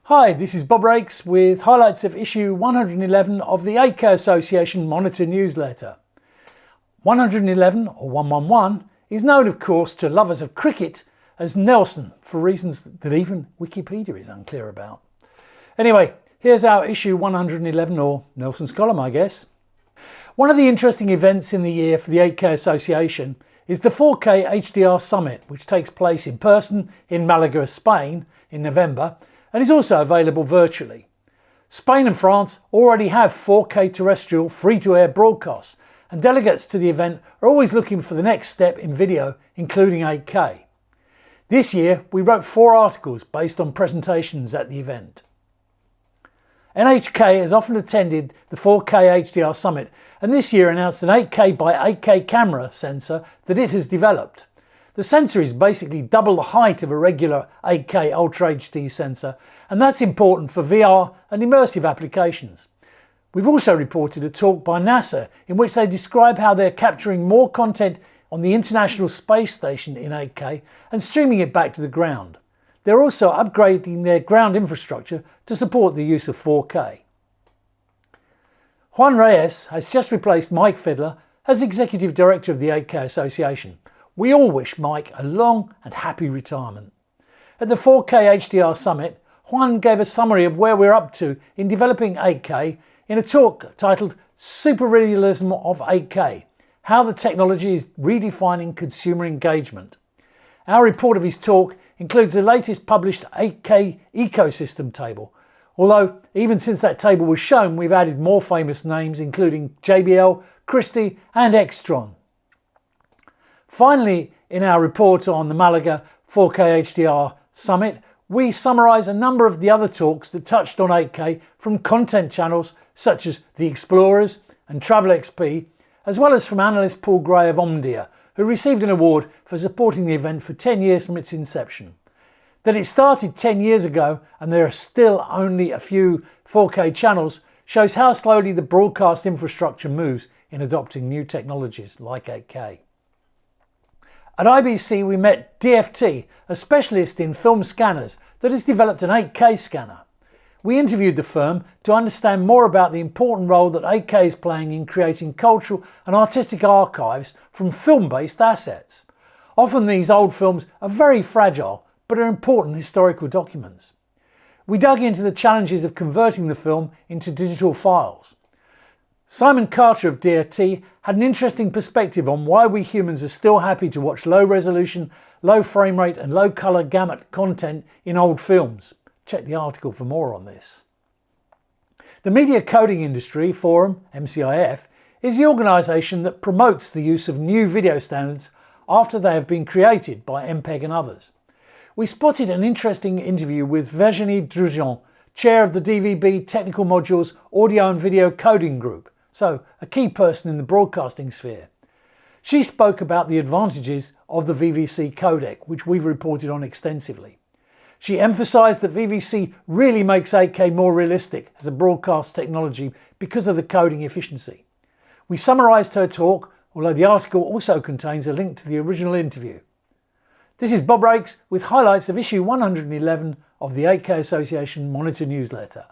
Hi, this is Bob Rakes with highlights of issue 111 of the HDR Association Monitor newsletter. 111, or 111, is known of course to lovers of cricket as Nelson, for reasons that even Wikipedia is unclear about. Anyway, here's our issue 111, or Nelson's column I guess. One of the interesting events in the year for the HDR Association is the 4K HDR Summit, which takes place in person in Malaga, Spain in November, and is also available virtually. Spain and France already have 4K terrestrial free-to-air broadcasts, and delegates to the event are always looking for the next step in video, including 8K. This year we wrote 4 articles based on presentations at the event. NHK has often attended the 4K HDR Summit, and this year announced an 8K by 8K camera sensor that it has developed. The sensor is basically double the height of a regular 8K Ultra HD sensor, and that's important for VR and immersive applications. We've also reported a talk by NASA in which they describe how they're capturing more content on the International Space Station in 8K and streaming it back to the ground. They're also upgrading their ground infrastructure to support the use of 4K. Juan Reyes has just replaced Mike Fiedler as Executive Director of the HDR Association. We all wish Mike a long and happy retirement. At the 4K HDR Summit, Juan gave a summary of where we're up to in developing 8K in a talk titled Super Realism of 8K, How the Technology is Redefining Consumer Engagement. Our report of his talk includes the latest published 8K ecosystem table, although even since that table was shown we've added more famous names including JBL, Christie and Extron. Finally, in our report on the Malaga 4K HDR Summit, we summarise a number of the other talks that touched on 8K from content channels such as The Explorers and Travel XP, as well as from analyst Paul Gray of Omdia, who received an award for supporting the event for 10 years from its inception. That it started 10 years ago and there are still only a few 4K channels shows how slowly the broadcast infrastructure moves in adopting new technologies like 8K. At IBC we met DFT, a specialist in film scanners that has developed an 8K scanner. We interviewed the firm to understand more about the important role that 8K is playing in creating cultural and artistic archives from film-based assets. Often these old films are very fragile, but are important historical documents. We dug into the challenges of converting the film into digital files. Simon Carter of DFT had an interesting perspective on why we humans are still happy to watch low resolution, low frame rate and low colour gamut content in old films. Check the article for more on this. The Media Coding Industry Forum, MCIF, is the organisation that promotes the use of new video standards after they have been created by MPEG and others. We spotted an interesting interview with Virginie Drugeon, chair of the DVB Technical Modules Audio and Video Coding Group, so a key person in the broadcasting sphere. She spoke about the advantages of the VVC codec, which we've reported on extensively. She emphasised that VVC really makes 8K more realistic as a broadcast technology because of the coding efficiency. We summarised her talk, although the article also contains a link to the original interview. This is Bob Rakes with highlights of issue 111 of the HDR Association Monitor newsletter.